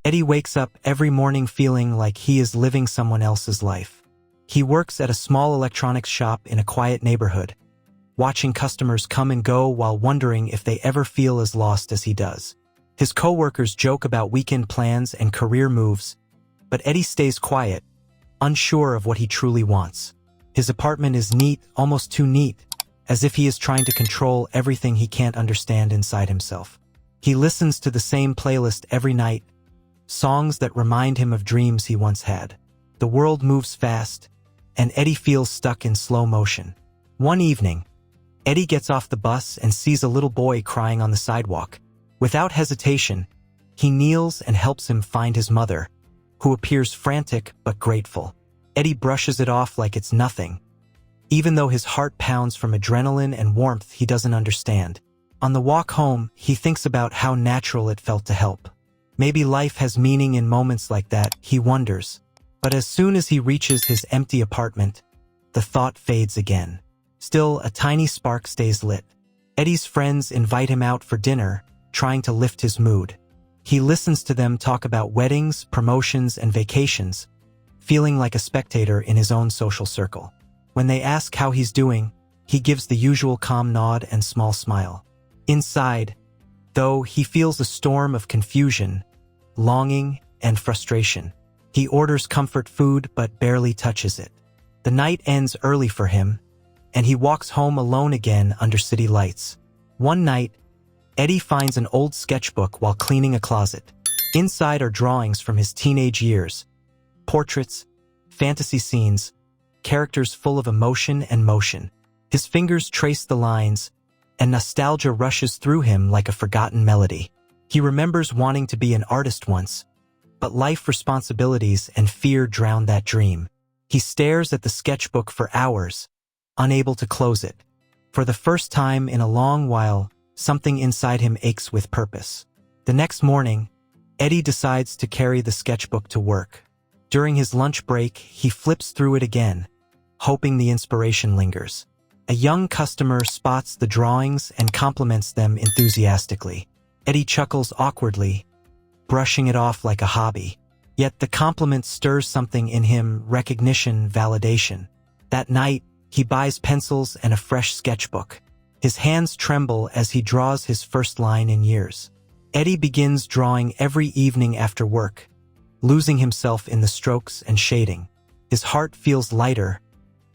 Eddie wakes up every morning feeling like he is living someone else's life. He works at a small electronics shop in a quiet neighborhood, watching customers come and go while wondering if they ever feel as lost as he does. His coworkers joke about weekend plans and career moves, but Eddie stays quiet, unsure of what he truly wants. His apartment is neat, almost too neat, as if he is trying to control everything he can't understand inside himself. He listens to the same playlist every night, songs that remind him of dreams he once had. The world moves fast, and Eddie feels stuck in slow motion. One evening, Eddie gets off the bus and sees a little boy crying on the sidewalk. Without hesitation, he kneels and helps him find his mother, who appears frantic but grateful. Eddie brushes it off like it's nothing, even though his heart pounds from adrenaline and warmth he doesn't understand. On the walk home, he thinks about how natural it felt to help. Maybe life has meaning in moments like that, he wonders. But as soon as he reaches his empty apartment, the thought fades again. Still, a tiny spark stays lit. Eddie's friends invite him out for dinner, trying to lift his mood. He listens to them talk about weddings, promotions, and vacations, feeling like a spectator in his own social circle. When they ask how he's doing, he gives the usual calm nod and small smile. Inside, though, he feels a storm of confusion, longing, and frustration. He orders comfort food but barely touches it. The night ends early for him, and he walks home alone again under city lights. One night, Eddie finds an old sketchbook while cleaning a closet. Inside are drawings from his teenage years, portraits, fantasy scenes, characters full of emotion and motion. His fingers trace the lines, and nostalgia rushes through him like a forgotten melody. He remembers wanting to be an artist once, but life responsibilities and fear drown that dream. He stares at the sketchbook for hours, unable to close it. For the first time in a long while, something inside him aches with purpose. The next morning, Eddie decides to carry the sketchbook to work. During his lunch break, he flips through it again, hoping the inspiration lingers. A young customer spots the drawings and compliments them enthusiastically. Eddie chuckles awkwardly, brushing it off like a hobby. Yet the compliment stirs something in him, recognition, validation. That night, he buys pencils and a fresh sketchbook. His hands tremble as he draws his first line in years. Eddie begins drawing every evening after work, losing himself in the strokes and shading. His heart feels lighter,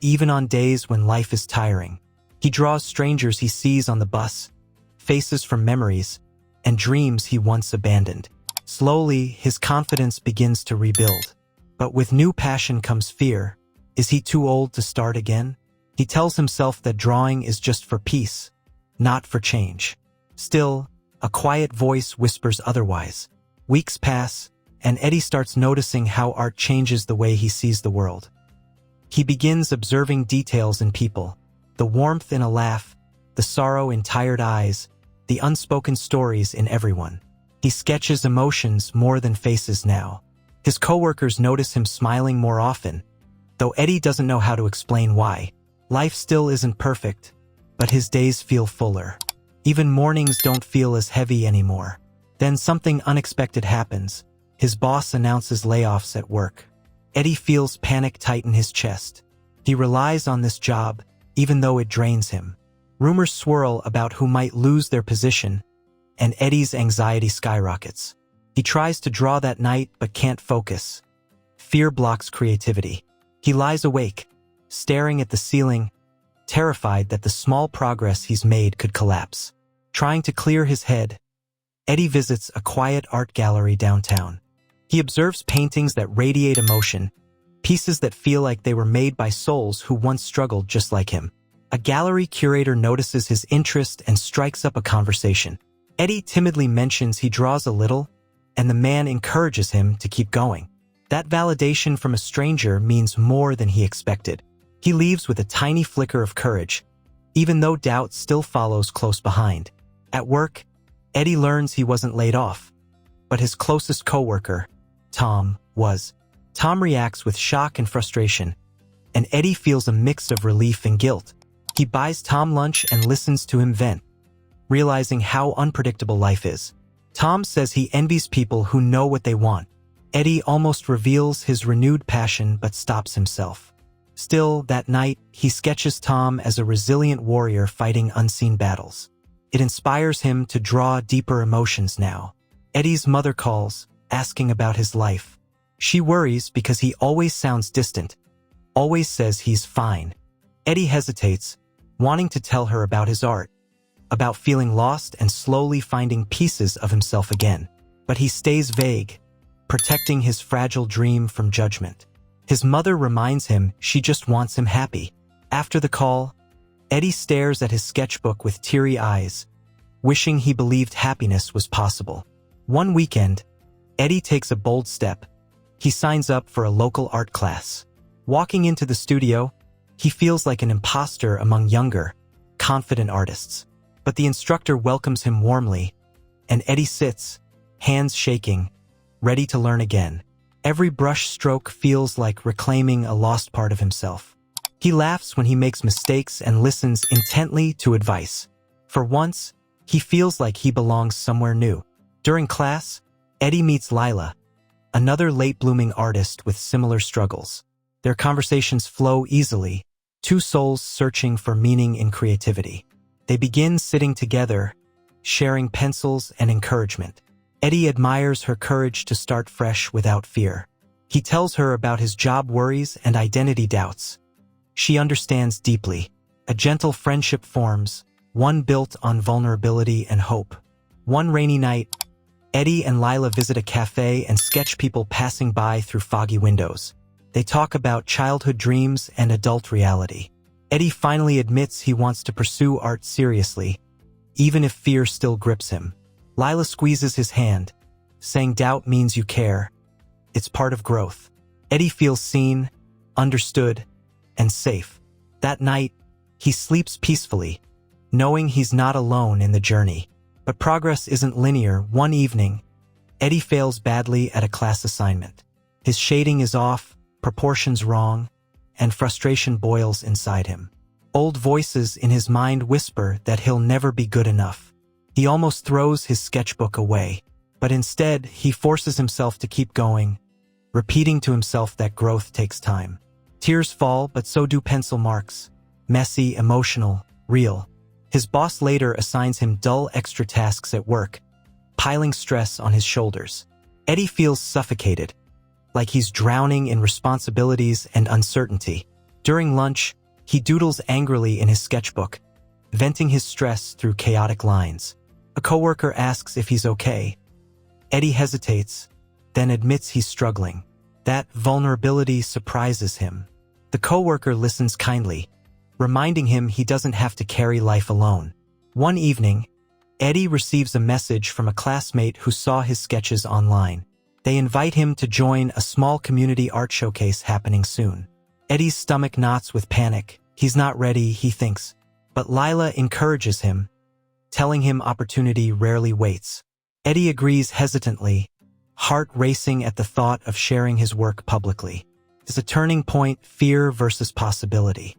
even on days when life is tiring. He draws strangers he sees on the bus, faces from memories, and dreams he once abandoned. Slowly, his confidence begins to rebuild. But with new passion comes fear. Is he too old to start again? He tells himself that drawing is just for peace, not for change. Still, a quiet voice whispers otherwise. Weeks pass, and Eddie starts noticing how art changes the way he sees the world. He begins observing details in people, the warmth in a laugh, the sorrow in tired eyes, the unspoken stories in everyone. He sketches emotions more than faces now. His coworkers notice him smiling more often, though Eddie doesn't know how to explain why. Life still isn't perfect, but his days feel fuller. Even mornings don't feel as heavy anymore. Then something unexpected happens. His boss announces layoffs at work. Eddie feels panic tighten his chest. He relies on this job, even though it drains him. Rumors swirl about who might lose their position, and Eddie's anxiety skyrockets. He tries to draw that night but can't focus. Fear blocks creativity. He lies awake, staring at the ceiling, terrified that the small progress he's made could collapse. Trying to clear his head, Eddie visits a quiet art gallery downtown. He observes paintings that radiate emotion, pieces that feel like they were made by souls who once struggled just like him. A gallery curator notices his interest and strikes up a conversation. Eddie timidly mentions he draws a little, and the man encourages him to keep going. That validation from a stranger means more than he expected. He leaves with a tiny flicker of courage, even though doubt still follows close behind. At work, Eddie learns he wasn't laid off, but his closest coworker, Tom, was. Tom reacts with shock and frustration, and Eddie feels a mix of relief and guilt. He buys Tom lunch and listens to him vent, realizing how unpredictable life is. Tom says he envies people who know what they want. Eddie almost reveals his renewed passion but stops himself. Still, that night, he sketches Tom as a resilient warrior fighting unseen battles. It inspires him to draw deeper emotions now. Eddie's mother calls, asking about his life. She worries because he always sounds distant, always says he's fine. Eddie hesitates, wanting to tell her about his art, about feeling lost and slowly finding pieces of himself again. But he stays vague, protecting his fragile dream from judgment. His mother reminds him she just wants him happy. After the call, Eddie stares at his sketchbook with teary eyes, wishing he believed happiness was possible. One weekend, Eddie takes a bold step. He signs up for a local art class. Walking into the studio, he feels like an imposter among younger, confident artists. But the instructor welcomes him warmly, and Eddie sits, hands shaking, ready to learn again. Every brush stroke feels like reclaiming a lost part of himself. He laughs when he makes mistakes and listens intently to advice. For once, he feels like he belongs somewhere new. During class, Eddie meets Lila, another late-blooming artist with similar struggles. Their conversations flow easily, two souls searching for meaning in creativity. They begin sitting together, sharing pencils and encouragement. Eddie admires her courage to start fresh without fear. He tells her about his job worries and identity doubts. She understands deeply. A gentle friendship forms, one built on vulnerability and hope. One rainy night, Eddie and Lila visit a cafe and sketch people passing by through foggy windows. They talk about childhood dreams and adult reality. Eddie finally admits he wants to pursue art seriously, even if fear still grips him. Lila squeezes his hand, saying doubt means you care. It's part of growth. Eddie feels seen, understood, and safe. That night, he sleeps peacefully, knowing he's not alone in the journey. But progress isn't linear. One evening, Eddie fails badly at a class assignment. His shading is off, proportions wrong, and frustration boils inside him. Old voices in his mind whisper that he'll never be good enough. He almost throws his sketchbook away, but instead he forces himself to keep going, repeating to himself that growth takes time. Tears fall, but so do pencil marks. Messy, emotional, real. His boss later assigns him dull extra tasks at work, piling stress on his shoulders. Eddie feels suffocated, like he's drowning in responsibilities and uncertainty. During lunch, he doodles angrily in his sketchbook, venting his stress through chaotic lines. A coworker asks if he's okay. Eddie hesitates, then admits he's struggling. That vulnerability surprises him. The coworker listens kindly, reminding him he doesn't have to carry life alone. One evening, Eddie receives a message from a classmate who saw his sketches online. They invite him to join a small community art showcase happening soon. Eddie's stomach knots with panic. He's not ready, he thinks. But Lila encourages him, telling him opportunity rarely waits. Eddie agrees hesitantly, heart racing at the thought of sharing his work publicly. It's a turning point, fear versus possibility.